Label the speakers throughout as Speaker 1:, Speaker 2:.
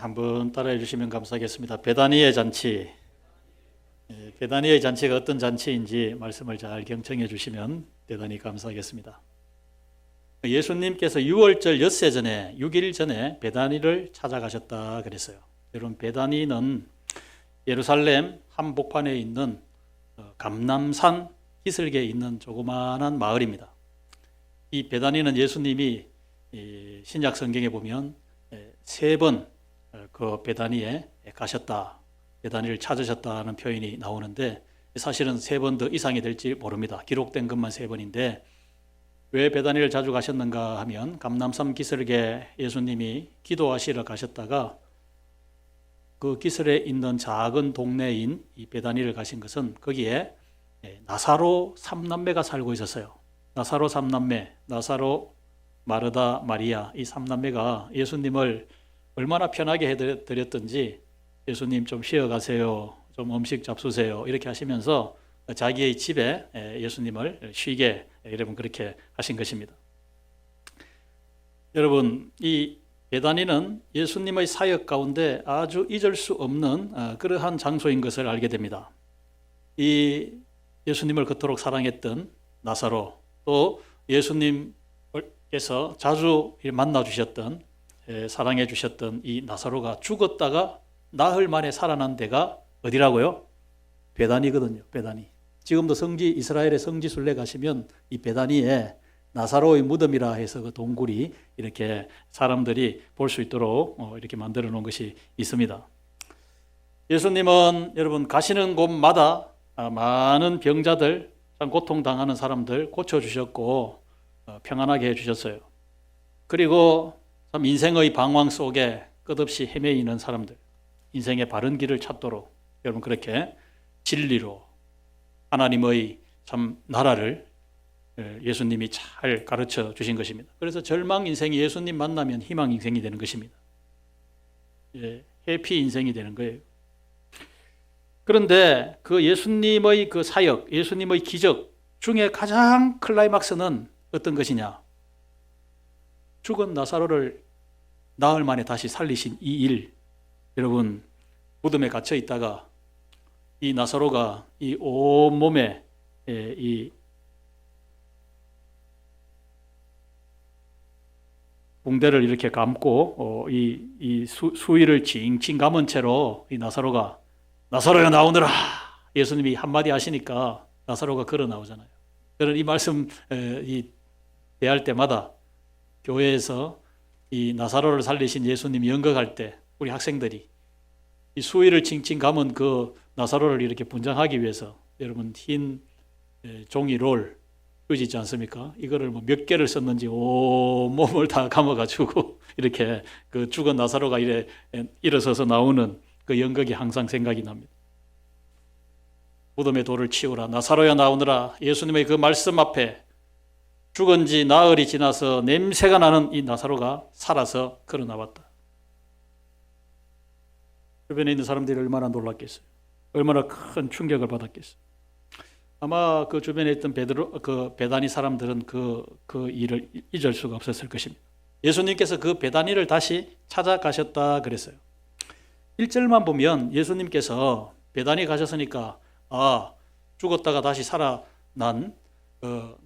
Speaker 1: 한번 따라해 주시면 감사하겠습니다. 베다니의 잔치. 베다니의 잔치가 어떤 잔치인지 말씀을 잘 경청해 주시면 대단히 감사하겠습니다. 예수님께서 유월절 엿새 전에 6일 전에 베다니를 찾아가셨다 그랬어요. 여러분, 베다니는 예루살렘 한복판에 있는 감람산 기슭에 있는 조그마한 마을입니다. 이 베다니는 예수님이 신약 성경에 보면 3번 그 베다니에 가셨다, 베다니를 찾으셨다는 표현이 나오는데 사실은 3번 더 이상이 될지 모릅니다. 기록된 것만 3번인데 왜 베다니를 자주 가셨는가 하면 감람산 기슭에 예수님이 기도하시러 가셨다가 그 기슭에 있는 작은 동네인 이 베다니를 가신 것은 거기에 나사로 3남매가 살고 있었어요. 나사로 3남매, 나사로, 마르다, 마리아, 이 3남매가 예수님을 얼마나 편하게 해드렸던지 예수님 좀 쉬어가세요, 좀 음식 잡수세요 이렇게 하시면서 자기의 집에 예수님을 쉬게 여러분 그렇게 하신 것입니다. 여러분, 이 베다니는 예수님의 사역 가운데 아주 잊을 수 없는 그러한 장소인 것을 알게 됩니다. 이 예수님을 그토록 사랑했던 나사로, 또 예수님께서 자주 만나 주셨던, 사랑해 주셨던 이 나사로가 죽었다가 나흘 만에 살아난 데가 어디라고요? 베다니거든요. 베다니. 지금도 이스라엘의 성지 순례 가시면 이 베다니에 나사로의 무덤이라 해서 그 동굴이 이렇게 사람들이 볼 수 있도록 이렇게 만들어 놓은 것이 있습니다. 예수님은 여러분 가시는 곳마다 많은 병자들, 참 고통당하는 사람들 고쳐주셨고 평안하게 해주셨어요. 그리고 참 인생의 방황 속에 끝없이 헤매이는 사람들, 인생의 바른 길을 찾도록 여러분 그렇게 진리로 하나님의 참 나라를 예수님이 잘 가르쳐 주신 것입니다. 그래서 절망 인생이 예수님 만나면 희망 인생이 되는 것입니다. 해피 인생이 되는 거예요. 그런데 그 예수님의 그 사역, 예수님의 기적 중에 가장 클라이막스는 어떤 것이냐? 죽은 나사로를 나흘 만에 다시 살리신 이 일. 여러분, 무덤에 갇혀 있다가 이 나사로가 이 온몸에 이 붕대를 이렇게 감고 이 수의를 칭칭 감은 채로 이 나사로가 나사로야 나오너라 예수님이 한마디 하시니까 나사로가 걸어 나오잖아요. 저는 이 말씀 대할 때마다 교회에서 이 나사로를 살리신 예수님 연극할 때 우리 학생들이 이 수의를 칭칭 감은 그 나사로를 이렇게 분장하기 위해서 여러분 흰 종이 롤 의지 있지 않습니까? 이거를 뭐 몇 개를 썼는지 온몸을 다 감아가지고 이렇게 그 죽은 나사로가 일어서서 나오는 그 연극이 항상 생각이 납니다. 무덤에 돌을 치우라 나사로야 나오느라 예수님의 그 말씀 앞에 죽은 지 나흘이 지나서 냄새가 나는 이 나사로가 살아서 걸어 나왔다. 주변에 있는 사람들이 얼마나 놀랐겠어요. 얼마나 큰 충격을 받았겠어요. 아마 그 주변에 있던 베다니 사람들은 그 일을 잊을 수가 없었을 것입니다. 예수님께서 그 베다니를 다시 찾아가셨다 그랬어요. 1절만 보면 예수님께서 베다니 가셨으니까 죽었다가 다시 살아난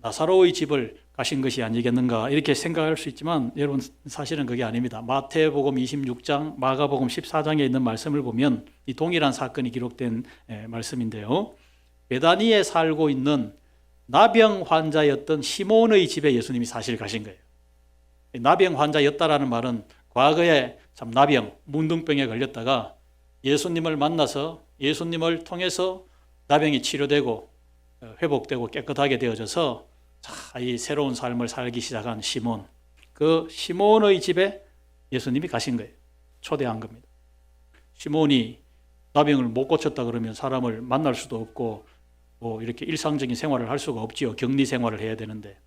Speaker 1: 나사로의 집을 가신 것이 아니겠는가 이렇게 생각할 수 있지만 여러분 사실은 그게 아닙니다. 마태복음 26장, 마가복음 14장에 있는 말씀을 보면 이 동일한 사건이 기록된 말씀인데요. 베다니에 살고 있는 나병 환자였던 시몬의 집에 예수님이 사실 가신 거예요. 나병 환자였다라는 말은 과거에 참 나병, 문둥병에 걸렸다가 예수님을 만나서 예수님을 통해서 나병이 치료되고 회복되고 깨끗하게 되어져서 이 새로운 삶을 살기 시작한 시몬, 그 시몬의 집에 예수님이 가신 거예요. 초대한 겁니다. 시몬이 나병을 못 고쳤다 그러면 사람을 만날 수도 없고 뭐 이렇게 일상적인 생활을 할 수가 없지요. 격리 생활을 해야 되는데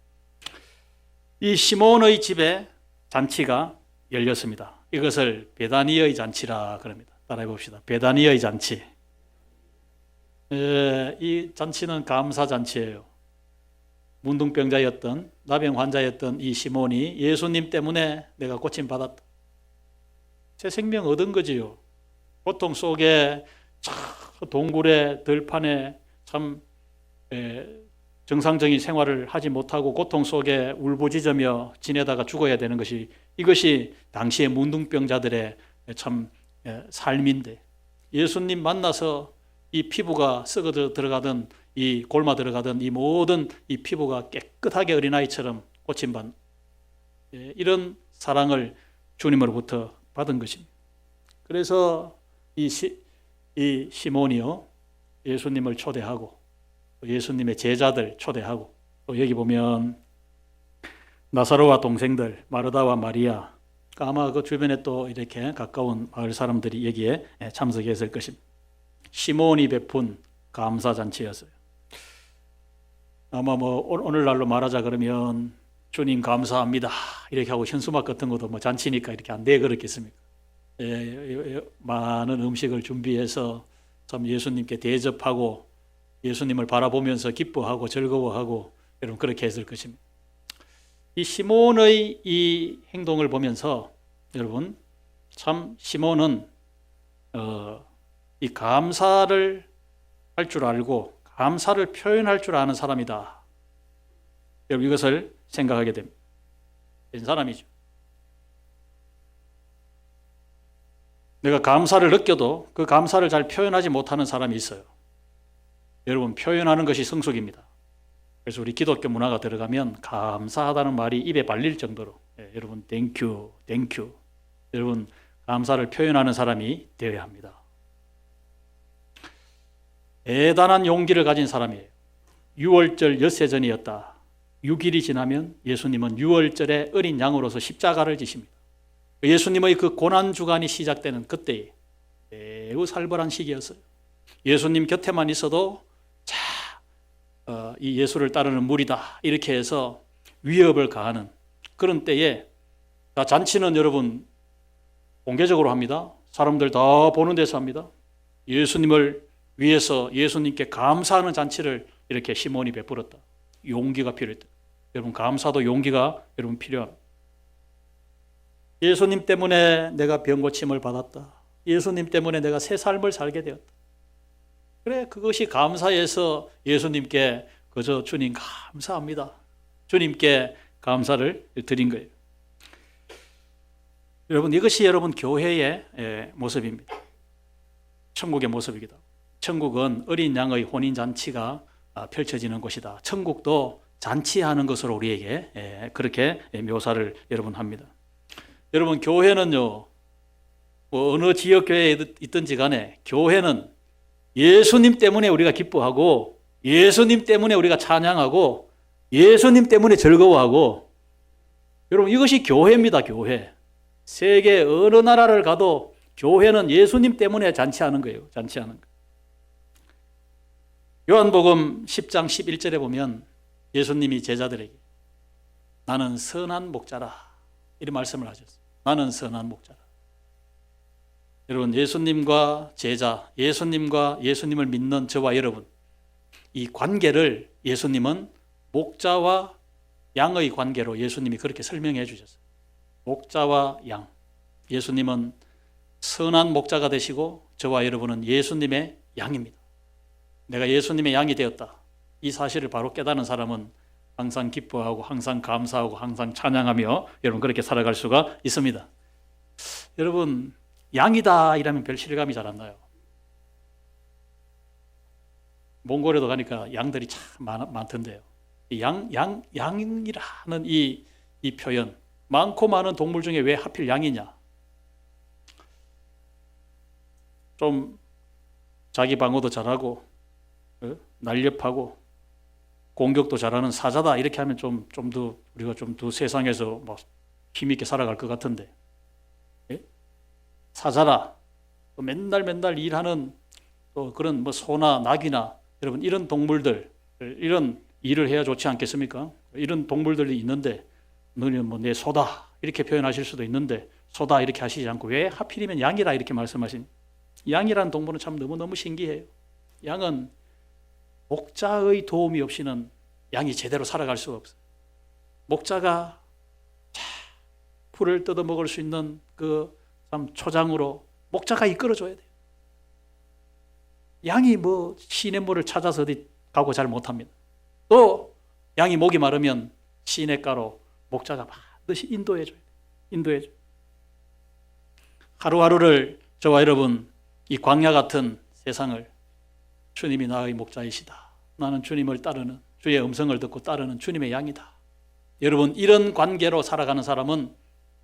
Speaker 1: 이 시몬의 집에 잔치가 열렸습니다. 이것을 베다니의 잔치라 그럽니다. 따라해 봅시다. 베다니의 잔치. 이 잔치는 감사 잔치예요. 문둥병자였던 나병 환자였던 이 시몬이 예수님 때문에 내가 고침 받았다. 새 생명 얻은 거지요. 고통 속에 동굴에 들판에 참 정상적인 생활을 하지 못하고 고통 속에 울부짖으며 지내다가 죽어야 되는 이것이 당시의 문둥병자들의 참 삶인데, 예수님 만나서 이 피부가 썩어 들어가던 이 골마 들어가던 이 모든 이 피부가 깨끗하게 어린아이처럼 고침받는 이런 사랑을 주님으로부터 받은 것입니다. 그래서 이 시몬이요, 예수님을 초대하고 예수님의 제자들 초대하고, 또 여기 보면 나사로와 동생들 마르다와 마리아, 아마 그 주변에 또 이렇게 가까운 마을 사람들이 여기에 참석했을 것입니다. 시몬이 베푼 감사잔치였어요. 아마 뭐 오늘날로 말하자 그러면 주님 감사합니다 이렇게 하고 현수막 같은 것도 뭐 잔치니까 이렇게 안 돼 그렇겠습니까? 많은 음식을 준비해서 참 예수님께 대접하고 예수님을 바라보면서 기뻐하고 즐거워하고 여러분 그렇게 했을 것입니다. 이 시몬의 이 행동을 보면서 여러분 참 시몬은 이 감사를 할 줄 알고 감사를 표현할 줄 아는 사람이다. 여러분 이것을 생각하게 됩니다. 된 사람이죠. 내가 감사를 느껴도 그 감사를 잘 표현하지 못하는 사람이 있어요. 여러분 표현하는 것이 성숙입니다. 그래서 우리 기독교 문화가 들어가면 감사하다는 말이 입에 발릴 정도로 여러분 땡큐 여러분 감사를 표현하는 사람이 되어야 합니다. 대단한 용기를 가진 사람이에요. 6월절 엿새 전이었다. 6일이 지나면 예수님은 6월절에 어린 양으로서 십자가를 지십니다. 예수님의 그 고난주간이 시작되는 그때에 매우 살벌한 시기였어요. 예수님 곁에만 있어도 이 예수를 따르는 무리다 이렇게 해서 위협을 가하는 그런 때에, 잔치는 여러분 공개적으로 합니다. 사람들 다 보는 데서 합니다. 예수님을 위해서 예수님께 감사하는 잔치를 이렇게 시몬이 베풀었다. 용기가 필요했다. 여러분 감사도 용기가 여러분 필요합니다. 예수님 때문에 내가 병 고침을 받았다. 예수님 때문에 내가 새 삶을 살게 되었다. 그래, 그것이 감사해서 예수님께 그저 주님 감사합니다. 주님께 감사를 드린 거예요. 여러분 이것이 여러분 교회의 모습입니다. 천국의 모습이기도 하고, 천국은 어린 양의 혼인잔치가 펼쳐지는 곳이다. 천국도 잔치하는 것으로 우리에게 그렇게 묘사를 여러분 합니다. 여러분 교회는요, 어느 지역교회에 있든지 간에 교회는 예수님 때문에 우리가 기뻐하고 예수님 때문에 우리가 찬양하고 예수님 때문에 즐거워하고, 여러분 이것이 교회입니다. 교회. 세계 어느 나라를 가도 교회는 예수님 때문에 잔치하는 거예요. 잔치하는 거. 요한복음 10장 11절에 보면 예수님이 제자들에게 나는 선한 목자라 이런 말씀을 하셨어요. 나는 선한 목자라. 여러분 예수님과 제자, 예수님과 예수님을 믿는 저와 여러분, 이 관계를 예수님은 목자와 양의 관계로 예수님이 그렇게 설명해 주셨어요. 목자와 양. 예수님은 선한 목자가 되시고 저와 여러분은 예수님의 양입니다. 내가 예수님의 양이 되었다. 이 사실을 바로 깨닫는 사람은 항상 기뻐하고 항상 감사하고 항상 찬양하며 여러분 그렇게 살아갈 수가 있습니다. 여러분 양이다 이러면 별 실감이 잘 안 나요. 몽골에도 가니까 양들이 참 많던데요. 양이라는 이 표현, 많고 많은 동물 중에 왜 하필 양이냐? 좀 자기 방어도 잘하고 날렵하고 공격도 잘하는 사자다 이렇게 하면 좀 더 우리가 좀 더 세상에서 막 힘있게 살아갈 것 같은데, 예? 사자라 맨날 일하는 또 그런 뭐 소나 낙이나 여러분 이런 동물들 이런 일을 해야 좋지 않겠습니까? 이런 동물들이 있는데 너는 뭐 내 소다 이렇게 표현하실 수도 있는데 소다 이렇게 하시지 않고 왜 하필이면 양이라 이렇게 말씀하신? 양이라는 동물은 참 너무너무 신기해요. 양은 목자의 도움이 없이는 양이 제대로 살아갈 수가 없어요. 목자가 풀을 뜯어 먹을 수 있는 그 참 초장으로 목자가 이끌어줘야 돼요. 양이 뭐 시냇물을 찾아서 어디 가고 잘 못합니다. 또 양이 목이 마르면 시냇가로 목자가 반드시 인도해줘야 돼요. 인도해줘요. 하루하루를 저와 여러분 이 광야 같은 세상을 주님이 나의 목자이시다. 나는 주님을 따르는 주의 음성을 듣고 따르는 주님의 양이다. 여러분 이런 관계로 살아가는 사람은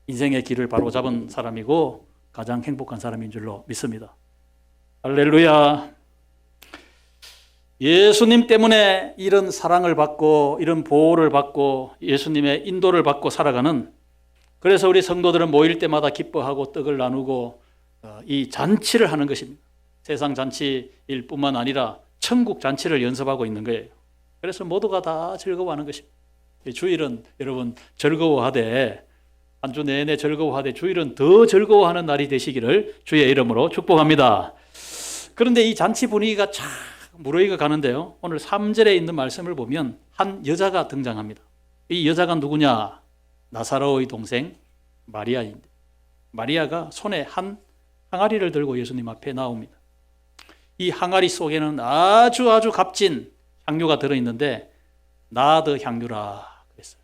Speaker 1: 인생의 길을 바로잡은 사람이고 가장 행복한 사람인 줄로 믿습니다. 할렐루야. 예수님 때문에 이런 사랑을 받고 이런 보호를 받고 예수님의 인도를 받고 살아가는, 그래서 우리 성도들은 모일 때마다 기뻐하고 떡을 나누고 이 잔치를 하는 것입니다. 세상 잔치일 뿐만 아니라 천국 잔치를 연습하고 있는 거예요. 그래서 모두가 다 즐거워하는 것입니다. 주일은 여러분 즐거워하되, 한 주 내내 즐거워하되 주일은 더 즐거워하는 날이 되시기를 주의 이름으로 축복합니다. 그런데 이 잔치 분위기가 참 무르익어 가는데요. 오늘 3절에 있는 말씀을 보면 한 여자가 등장합니다. 이 여자가 누구냐? 나사로의 동생 마리아인데, 마리아가 손에 한 항아리를 들고 예수님 앞에 나옵니다. 이 항아리 속에는 아주 값진 향료가 들어있는데 나드 향유라 그랬어요.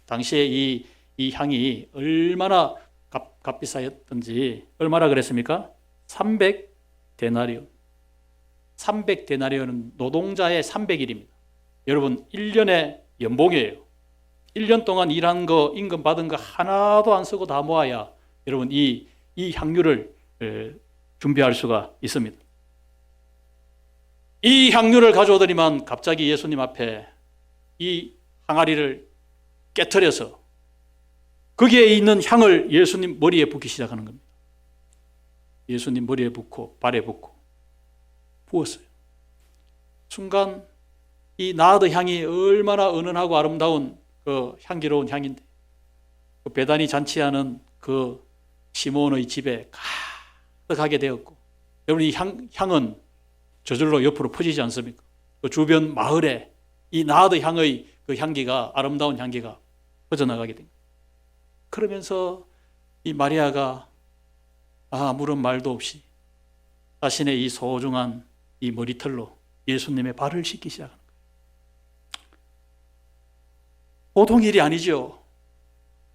Speaker 1: 당시에 이 향이 얼마나 값비싸였던지, 얼마나 그랬습니까? 300데나리온. 300데나리온은 노동자의 300일입니다. 여러분 1년의 연봉이에요. 1년 동안 일한 거, 임금 받은 거 하나도 안 쓰고 다 모아야 여러분 이 향유를 준비할 수가 있습니다. 이 향유를 가져오더니만 갑자기 예수님 앞에 이 항아리를 깨트려서 거기에 있는 향을 예수님 머리에 붓기 시작하는 겁니다. 예수님 머리에 붓고 발에 붓고 부었어요. 순간 이 나드 향이 얼마나 은은하고 아름다운 그 향기로운 향인데, 그 베다니 잔치하는 그 시몬의 집에 가득하게 되었고, 여러분 이 향은 저절로 옆으로 퍼지지 않습니까? 그 주변 마을에 이 나드 향의 그 향기가, 아름다운 향기가 퍼져나가게 됩니다. 그러면서 이 마리아가 아무런 말도 없이 자신의 이 소중한 이 머리털로 예수님의 발을 씻기 시작하는 거예요. 보통 일이 아니죠.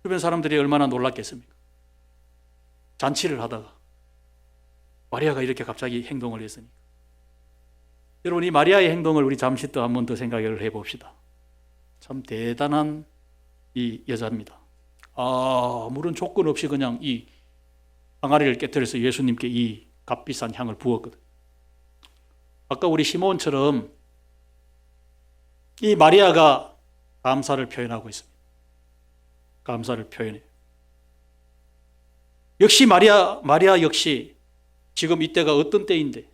Speaker 1: 주변 사람들이 얼마나 놀랐겠습니까? 잔치를 하다가 마리아가 이렇게 갑자기 행동을 했으니까. 여러분 이 마리아의 행동을 우리 잠시 또 한 번 더 생각을 해봅시다. 참 대단한 이 여자입니다. 아무런 조건 없이 그냥 이 항아리를 깨뜨려서 예수님께 이 값비싼 향을 부었거든. 아까 우리 시몬처럼 이 마리아가 감사를 표현하고 있습니다. 감사를 표현해요. 역시 마리아 역시 지금 이때가 어떤 때인데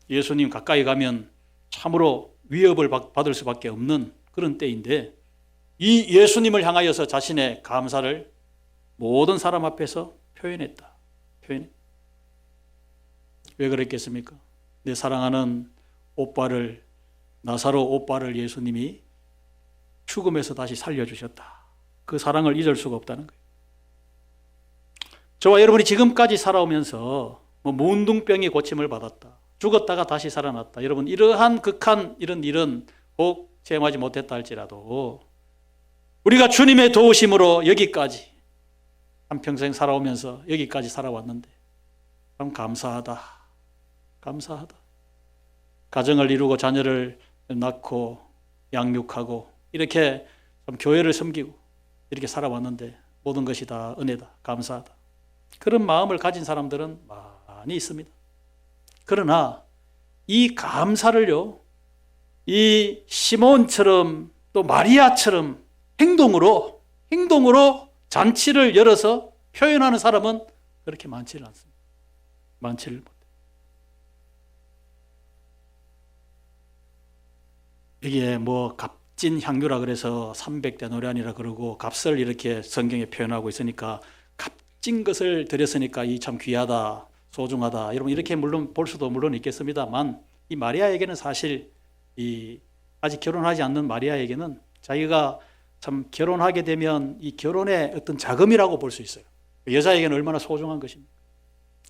Speaker 1: 예수님 가까이 가면 참으로 위협을 받을 수밖에 없는 그런 때인데, 이 예수님을 향하여서 자신의 감사를 모든 사람 앞에서 표현했다. 왜 그랬겠습니까? 내 사랑하는 오빠를, 나사로 오빠를 예수님이 죽음에서 다시 살려주셨다. 그 사랑을 잊을 수가 없다는 거예요. 저와 여러분이 지금까지 살아오면서 문둥병이 고침을 받았다, 죽었다가 다시 살아났다, 여러분 이러한 극한 이런 일은 꼭 체험하지 못했다 할지라도 우리가 주님의 도우심으로 여기까지 한평생 살아오면서 여기까지 살아왔는데 참 감사하다. 가정을 이루고 자녀를 낳고 양육하고 이렇게 참 교회를 섬기고 이렇게 살아왔는데 모든 것이 다 은혜다. 감사하다. 그런 마음을 가진 사람들은 많이 있습니다. 그러나 이 감사를요, 이 시몬처럼 또 마리아처럼 행동으로 잔치를 열어서 표현하는 사람은 그렇게 많지를 않습니다. 많지를 못해요. 이게 뭐 값진 향유라 그래서 300데나리온이라 그러고 값을 이렇게 성경에 표현하고 있으니까 값진 것을 드렸으니까 이 참 귀하다, 소중하다, 여러분 이렇게 물론 볼 수도 물론 있겠습니다만, 이 마리아에게는 사실 이 아직 결혼하지 않는 마리아에게는 자기가 참 결혼하게 되면 이 결혼의 어떤 자금이라고 볼 수 있어요. 여자에게는 얼마나 소중한 것입니까?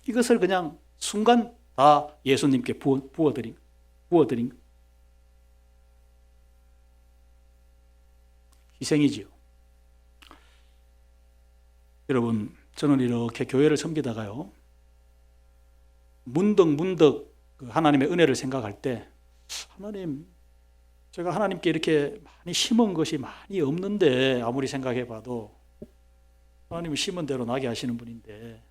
Speaker 1: 이것을 그냥 순간 다 예수님께 부어드린 희생이지요. 여러분, 저는 이렇게 교회를 섬기다가요, 문득 하나님의 은혜를 생각할 때, 하나님, 제가 하나님께 이렇게 많이 심은 것이 많이 없는데, 아무리 생각해봐도 하나님은 심은 대로 나게 하시는 분인데,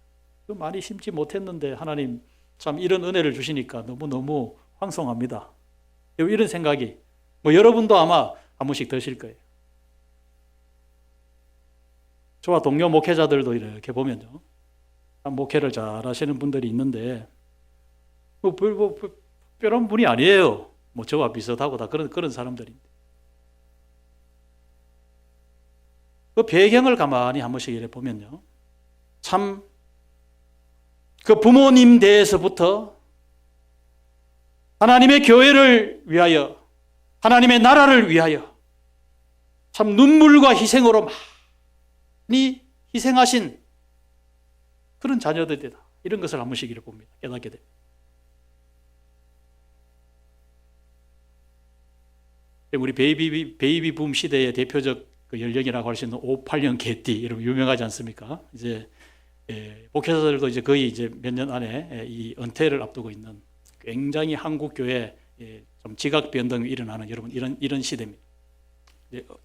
Speaker 1: 많이 심지 못했는데 하나님 참 이런 은혜를 주시니까 너무너무 황송합니다. 이런 생각이 여러분도 아마 한 번씩 드실 거예요. 저와 동료 목회자들도 이렇게 보면요, 목회를 잘 하시는 분들이 있는데 특별한 분이 아니에요. 저와 비슷하고 다 그런 사람들인데, 그 배경을 가만히 한 번씩 이렇게 보면요, 참 그 부모님 대에서부터 하나님의 교회를 위하여, 하나님의 나라를 위하여 참 눈물과 희생으로 많이 희생하신 그런 자녀들이다. 이런 것을 한 번씩 이렇게 봅니다. 깨닫게 됩니다. 우리 베이비 붐 시대의 대표적 그 연령이라고 할 수 있는 5, 8년 개띠, 이런 유명하지 않습니까? 이제 목회자들도 이제 거의 이제 몇 년 안에 이 은퇴를 앞두고 있는 굉장히 한국 교회 좀 지각 변동이 일어나는 여러분 이런 시대입니다.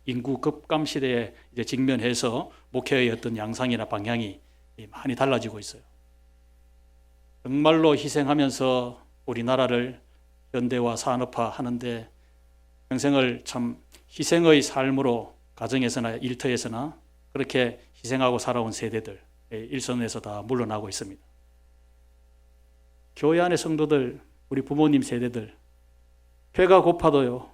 Speaker 1: 인구 급감 시대에 이제 직면해서 목회의 어떤 양상이나 방향이 많이 달라지고 있어요. 정말로 희생하면서 우리나라를 현대화 산업화 하는데 평생을 참 희생의 삶으로 가정에서나 일터에서나 그렇게 희생하고 살아온 세대들 일선에서 다 물러나고 있습니다. 교회 안의 성도들, 우리 부모님 세대들, 배가 고파도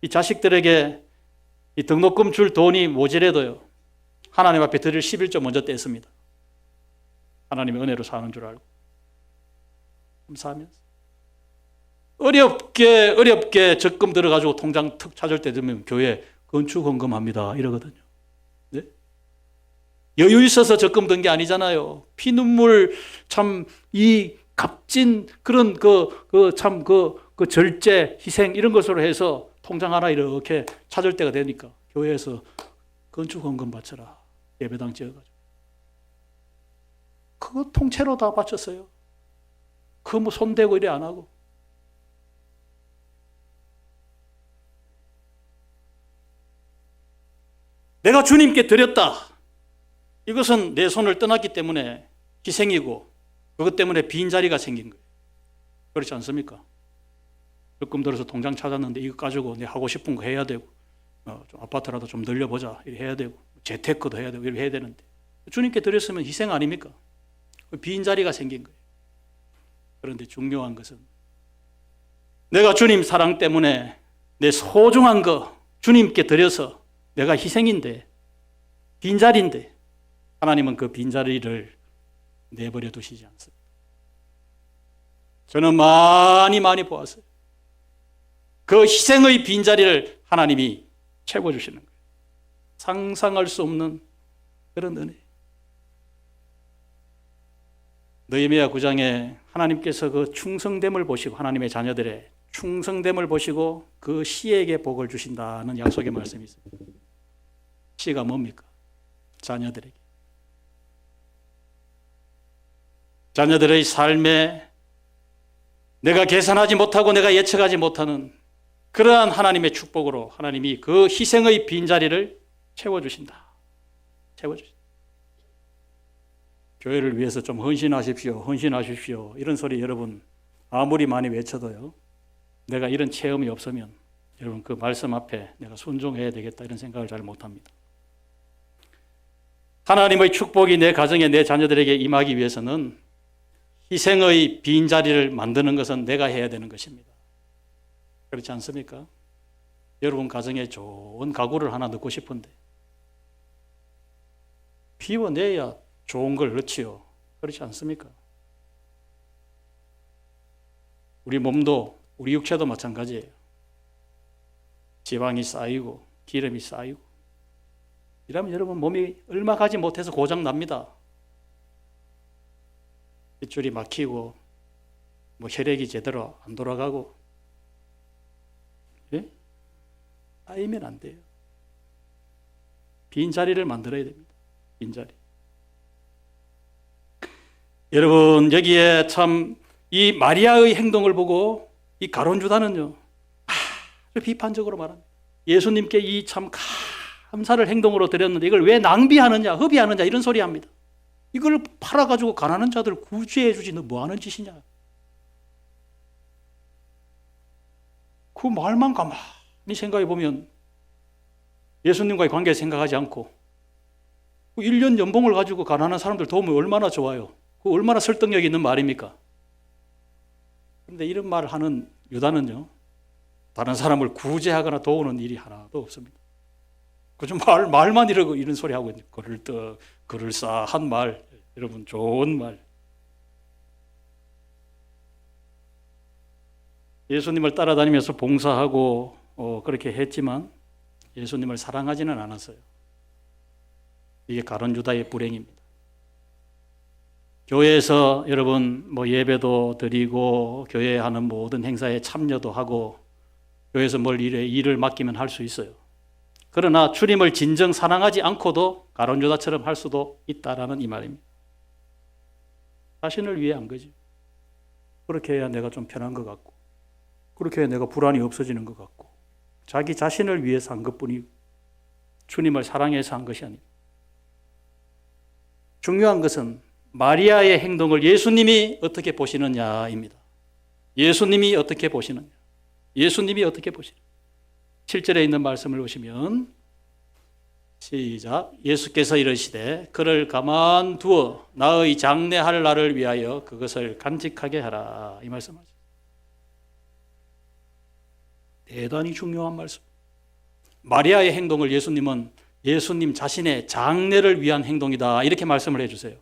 Speaker 1: 이 자식들에게 이 등록금 줄 돈이 모자라도요, 하나님 앞에 드릴 11조 먼저 뗐습니다. 하나님의 은혜로 사는 줄 알고 감사하면서 어렵게 적금 들어가지고 통장 턱 찾을 때 되면 교회 건축 헌금합니다 이러거든요. 네? 여유 있어서 적금 든 게 아니잖아요. 피눈물 참 이 값진 그런 그 절제 희생 이런 것으로 해서 통장 하나 이렇게 찾을 때가 되니까 교회에서 건축 헌금 바쳐라 예배당 지어가지고 그거 통째로 다 바쳤어요. 그거 손대고 이래 안 하고. 내가 주님께 드렸다. 이것은 내 손을 떠났기 때문에 희생이고 그것 때문에 빈자리가 생긴 거예요. 그렇지 않습니까? 적금 들어서 통장 찾았는데 이거 가지고 내 하고 싶은 거 해야 되고 좀 아파트라도 좀 늘려보자 이렇게 해야 되고 재테크도 해야 되고 이렇게 해야 되는데 주님께 드렸으면 희생 아닙니까? 빈자리가 생긴 거예요. 그런데 중요한 것은 내가 주님 사랑 때문에 내 소중한 거 주님께 드려서 내가 희생인데 빈자리인데 하나님은 그 빈자리를 내버려 두시지 않습니다. 저는 많이 보았어요. 그 희생의 빈자리를 하나님이 채워주시는 거예요. 상상할 수 없는 그런 은혜. 느헤미야 9장에 하나님께서 그 충성됨을 보시고 하나님의 자녀들의 충성됨을 보시고 그 씨에게 복을 주신다는 약속의 말씀이 있습니다. 씨가 뭡니까? 자녀들에게. 자녀들의 삶에 내가 계산하지 못하고 내가 예측하지 못하는 그러한 하나님의 축복으로 하나님이 그 희생의 빈자리를 채워주신다. 채워주신다. 교회를 위해서 좀 헌신하십시오. 이런 소리 여러분 아무리 많이 외쳐도요. 내가 이런 체험이 없으면 여러분 그 말씀 앞에 내가 순종해야 되겠다 이런 생각을 잘 못합니다. 하나님의 축복이 내 가정에 내 자녀들에게 임하기 위해서는 희생의 빈자리를 만드는 것은 내가 해야 되는 것입니다. 그렇지 않습니까? 여러분 가정에 좋은 가구를 하나 넣고 싶은데 비워내야 좋은 걸 넣지요. 그렇지 않습니까? 우리 몸도 우리 육체도 마찬가지예요. 지방이 쌓이고 기름이 쌓이고 이러면 여러분 몸이 얼마 가지 못해서 고장 납니다. 핏줄이 막히고 뭐 혈액이 제대로 안 돌아가고, 예? 쌓이면 안 돼요. 빈 자리를 만들어야 됩니다. 빈 자리. 여러분, 여기에 참 이 마리아의 행동을 보고 이 가룟 유다는요, 아주 비판적으로 말합니다. 예수님께 이 참 감사를 행동으로 드렸는데 이걸 왜 낭비하느냐, 허비하느냐 이런 소리 합니다. 이걸 팔아가지고 가난한 자들 구제해 주지, 너 뭐 하는 짓이냐. 그 말만 가만히 생각해 보면 예수님과의 관계를 생각하지 않고 1년 연봉을 가지고 가난한 사람들 도우면 얼마나 좋아요. 그 얼마나 설득력 있는 말입니까? 그런데 이런 말을 하는 유다는요, 다른 사람을 구제하거나 도우는 일이 하나도 없습니다. 그저 말만 이러고 이런 소리 하고 있는, 그럴싸한 말, 여러분 좋은 말. 예수님을 따라다니면서 봉사하고 그렇게 했지만 예수님을 사랑하지는 않았어요. 이게 가룟 유다의 불행입니다. 교회에서 여러분 뭐 예배도 드리고 교회에 하는 모든 행사에 참여도 하고 교회에서 뭘 일을 맡기면 할 수 있어요. 그러나 주님을 진정 사랑하지 않고도 가룟 유다처럼 할 수도 있다라는 이 말입니다. 자신을 위해 한 거지. 그렇게 해야 내가 좀 편한 것 같고, 그렇게 해야 내가 불안이 없어지는 것 같고, 자기 자신을 위해서 한 것뿐이고 주님을 사랑해서 한 것이 아닙니다. 중요한 것은 마리아의 행동을 예수님이 어떻게 보시느냐입니다. 예수님이 어떻게 보시느냐. 예수님이 어떻게 보시느냐. 7절에 있는 말씀을 보시면 시작. 예수께서 이르시되 그를 가만두어 나의 장례할 날을 위하여 그것을 간직하게 하라. 이 말씀하죠. 대단히 중요한 말씀. 마리아의 행동을 예수님은 예수님 자신의 장례를 위한 행동이다 이렇게 말씀을 해주세요.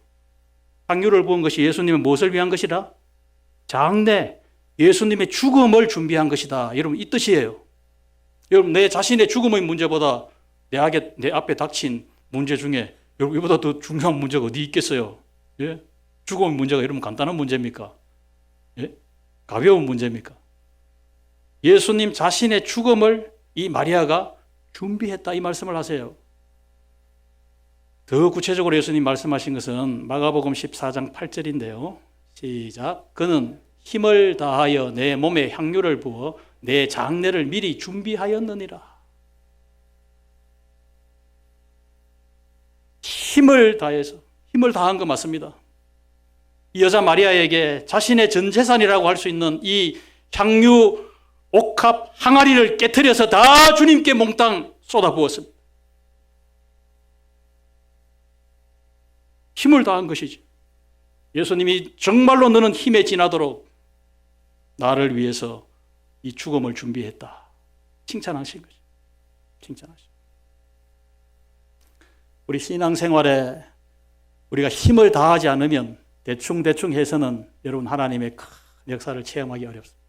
Speaker 1: 향유를 부은 것이 예수님은 무엇을 위한 것이라? 장례, 예수님의 죽음을 준비한 것이다. 여러분 이 뜻이에요. 여러분 내 자신의 죽음의 문제보다 내 앞에 닥친 문제 중에 여러분 이보다 더 중요한 문제가 어디 있겠어요? 예? 죽음의 문제가 여러분 간단한 문제입니까? 예? 가벼운 문제입니까? 예수님 자신의 죽음을 이 마리아가 준비했다 이 말씀을 하세요. 더 구체적으로 예수님 말씀하신 것은 마가복음 14장 8절인데요. 시작. 그는 힘을 다하여 내 몸에 향유를 부어 내 장례를 미리 준비하였느니라. 힘을 다해서, 힘을 다한 거 맞습니다. 이 여자 마리아에게 자신의 전 재산이라고 할 수 있는 이 향유 옥합 항아리를 깨트려서 다 주님께 몽땅 쏟아부었습니다. 힘을 다한 것이지. 예수님이 정말로 너는 힘에 지나도록 나를 위해서 이 죽음을 준비했다. 칭찬하신 거죠. 칭찬하신. 우리 신앙생활에 우리가 힘을 다하지 않으면 대충 해서는 여러분 하나님의 큰 역사를 체험하기 어렵습니다.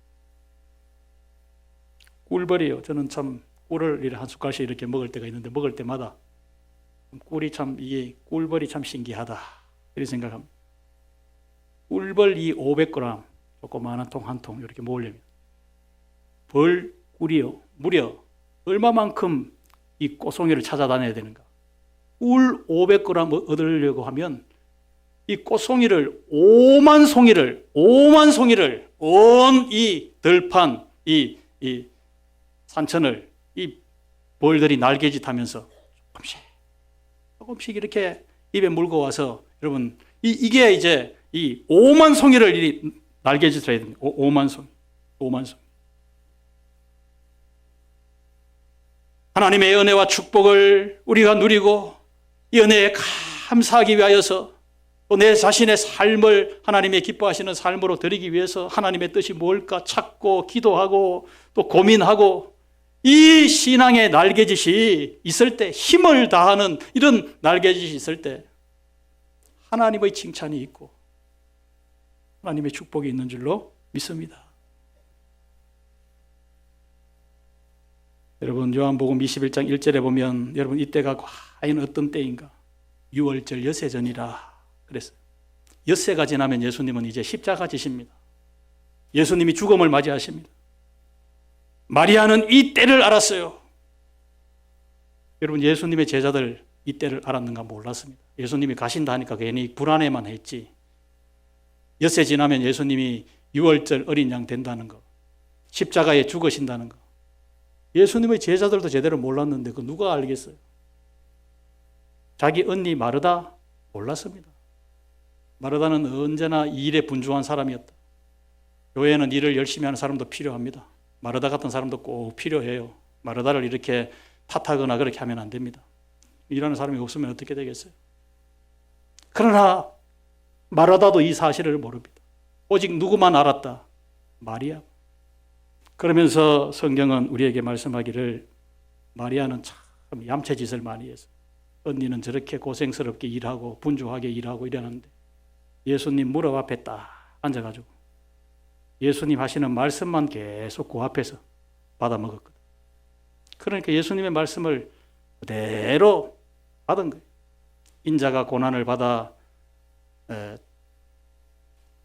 Speaker 1: 꿀벌이요. 저는 참 꿀을 한 숟갈씩 이렇게 먹을 때가 있는데 먹을 때마다 이게 꿀벌이 참 신기하다 이렇게 생각합니다. 꿀벌 이 500g 조그마한 통 한 통 이렇게 모으려면 벌 꿀이요 무려 얼마만큼 이 꽃송이를 찾아다녀야 되는가. 꿀 500g 얻으려고 하면 이 꽃송이를 5만 송이를 온 이 들판 이 산천을 이 벌들이 날개짓하면서 조금씩 이렇게 입에 물고 와서 여러분 이게 이제 이 5만 송이를 날개짓을 해야 됩니다. 5만 송이. 하나님의 은혜와 축복을 우리가 누리고 이 은혜에 감사하기 위하여서 또 내 자신의 삶을 하나님의 기뻐하시는 삶으로 드리기 위해서 하나님의 뜻이 뭘까 찾고 기도하고 또 고민하고 이 신앙의 날개짓이 있을 때 힘을 다하는 이런 날개짓이 있을 때 하나님의 칭찬이 있고 하나님의 축복이 있는 줄로 믿습니다. 여러분 요한복음 21장 1절에 보면 여러분 이때가 과연 어떤 때인가? 6월절 여세전이라 그랬어요. 엿새가 지나면 예수님은 이제 십자가 지십니다. 예수님이 죽음을 맞이하십니다. 마리아는 이 때를 알았어요. 여러분, 예수님의 제자들 이 때를 알았는가? 몰랐습니다. 예수님이 가신다 하니까 괜히 불안해만 했지. 엿새 지나면 예수님이 6월절 어린 양 된다는 거, 십자가에 죽으신다는 거, 예수님의 제자들도 제대로 몰랐는데 그 누가 알겠어요? 자기 언니 마르다 몰랐습니다. 마르다는 언제나 일에 분주한 사람이었다. 교회에는 일을 열심히 하는 사람도 필요합니다. 마르다 같은 사람도 꼭 필요해요. 마르다를 이렇게 탓하거나 그렇게 하면 안 됩니다. 일하는 사람이 없으면 어떻게 되겠어요? 그러나 마르다도 이 사실을 모릅니다. 오직 누구만 알았다? 마리아. 그러면서 성경은 우리에게 말씀하기를 마리아는 참 얌체짓을 많이 했어. 언니는 저렇게 고생스럽게 일하고 분주하게 일하고 이러는데 예수님 무릎 앞에 딱 앉아가지고 예수님 하시는 말씀만 계속 그 앞에서 받아먹었거든. 그러니까 예수님의 말씀을 그대로 받은 거예요. 인자가 고난을 받아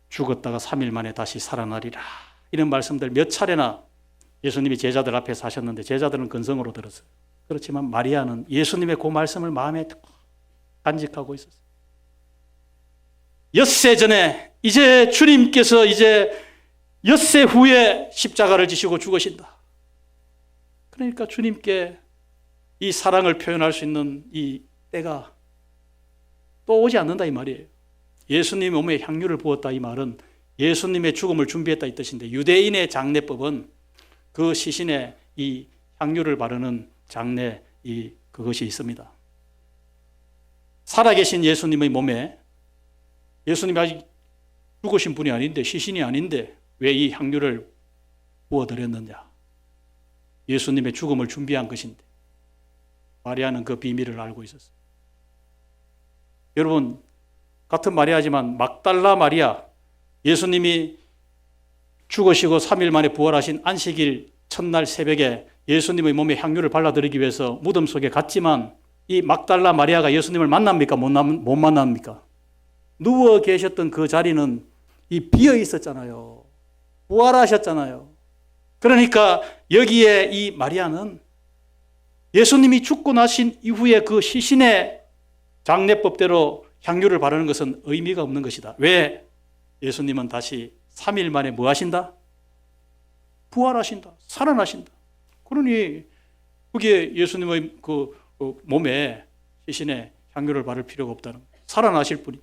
Speaker 1: 죽었다가 3일 만에 다시 살아나리라. 이런 말씀들 몇 차례나 예수님이 제자들 앞에서 하셨는데 제자들은 근성으로 들었어요. 그렇지만 마리아는 예수님의 그 말씀을 마음에 간직하고 있었어요. 엿새 전에 이제 주님께서 이제 엿새 후에 십자가를 지시고 죽으신다. 그러니까 주님께 이 사랑을 표현할 수 있는 이 때가 또 오지 않는다 이 말이에요. 예수님 몸에 향유를 부었다 이 말은 예수님의 죽음을 준비했다 이 뜻인데 유대인의 장례법은 그 시신에 이 향유를 바르는 장례 그것이 있습니다. 살아계신 예수님의 몸에 예수님이 아직 죽으신 분이 아닌데 시신이 아닌데 왜 이 향유를 부어드렸느냐? 예수님의 죽음을 준비한 것인데 마리아는 그 비밀을 알고 있었어요. 여러분, 같은 마리아지만 막달라 마리아, 예수님이 죽으시고 3일 만에 부활하신 안식일 첫날 새벽에 예수님의 몸에 향유를 발라드리기 위해서 무덤 속에 갔지만 이 막달라 마리아가 예수님을 만납니까? 못 만납니까? 누워 계셨던 그 자리는 이 비어 있었잖아요. 부활하셨잖아요. 그러니까 여기에 이 마리아는 예수님이 죽고 나신 이후에 그 시신의 장례법대로 향유를 바르는 것은 의미가 없는 것이다. 왜? 예수님은 다시 3일 만에 뭐 하신다? 부활하신다. 살아나신다. 그러니 그게 예수님의 그 몸에 시신에 향유를 바를 필요가 없다는 거예요. 살아나실 분이.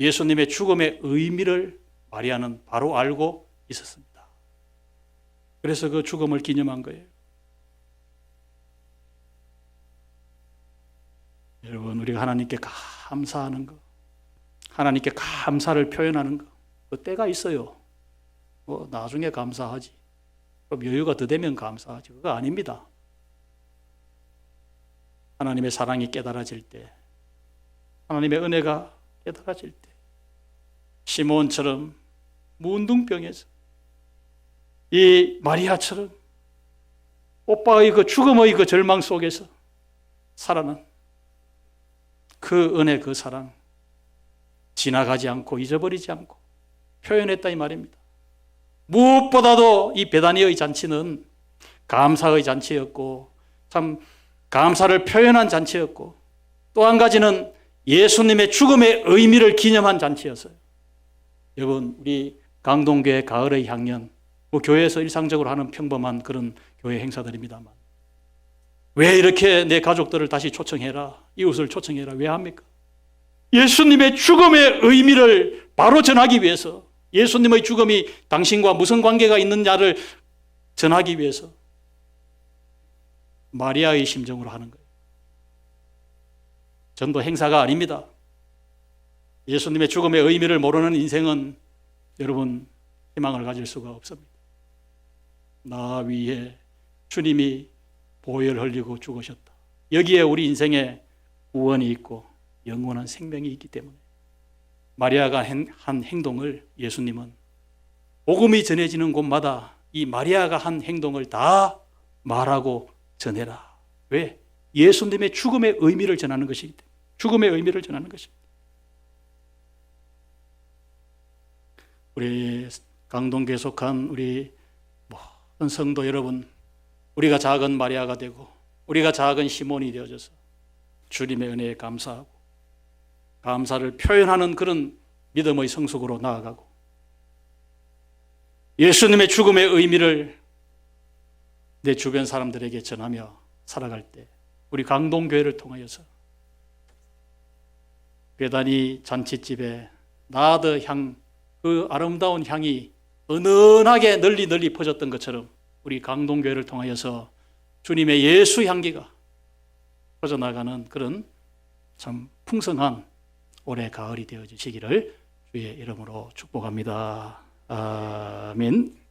Speaker 1: 예수님의 죽음의 의미를 마리아는 바로 알고 있었습니다. 그래서 그 죽음을 기념한 거예요. 여러분, 우리가 하나님께 감사하는 거, 하나님께 감사를 표현하는 거, 그 때가 있어요. 뭐 나중에 감사하지. 그럼 여유가 더 되면 감사하지. 그거 아닙니다. 하나님의 사랑이 깨달아질 때, 하나님의 은혜가 깨달아질 때, 시몬처럼 문둥병에서 이 마리아처럼 오빠의 그 죽음의 그 절망 속에서 살아난 그 은혜, 그 사랑 지나가지 않고 잊어버리지 않고 표현했다 이 말입니다. 무엇보다도 이 베다니의 잔치는 감사의 잔치였고 참 감사를 표현한 잔치였고 또 한 가지는 예수님의 죽음의 의미를 기념한 잔치였어요. 여러분, 우리 강동교회 가을의 향연, 뭐 교회에서 일상적으로 하는 평범한 그런 교회 행사들입니다만 왜 이렇게 내 가족들을 다시 초청해라, 이웃을 초청해라 왜 합니까? 예수님의 죽음의 의미를 바로 전하기 위해서, 예수님의 죽음이 당신과 무슨 관계가 있느냐를 전하기 위해서 마리아의 심정으로 하는 거예요. 전도 행사가 아닙니다. 예수님의 죽음의 의미를 모르는 인생은 여러분 희망을 가질 수가 없습니다. 나 위에 주님이 보혈 흘리고 죽으셨다. 여기에 우리 인생에 구원이 있고 영원한 생명이 있기 때문에 마리아가 한 행동을 예수님은 복음이 전해지는 곳마다 이 마리아가 한 행동을 다 말하고 전해라. 왜? 예수님의 죽음의 의미를 전하는 것이기 때문에. 죽음의 의미를 전하는 것입니다. 우리 강동교에 속한 우리 모든 성도 여러분, 우리가 작은 마리아가 되고 우리가 작은 시몬이 되어져서 주님의 은혜에 감사하고 감사를 표현하는 그런 믿음의 성숙으로 나아가고 예수님의 죽음의 의미를 내 주변 사람들에게 전하며 살아갈 때 우리 강동교회를 통하여서 배단위 잔치집에 나드 향, 그 아름다운 향이 은은하게 널리 퍼졌던 것처럼 우리 강동교회를 통하여서 주님의 예수 향기가 퍼져나가는 그런 참 풍성한 올해 가을이 되어지시기를 주의 이름으로 축복합니다. 아멘.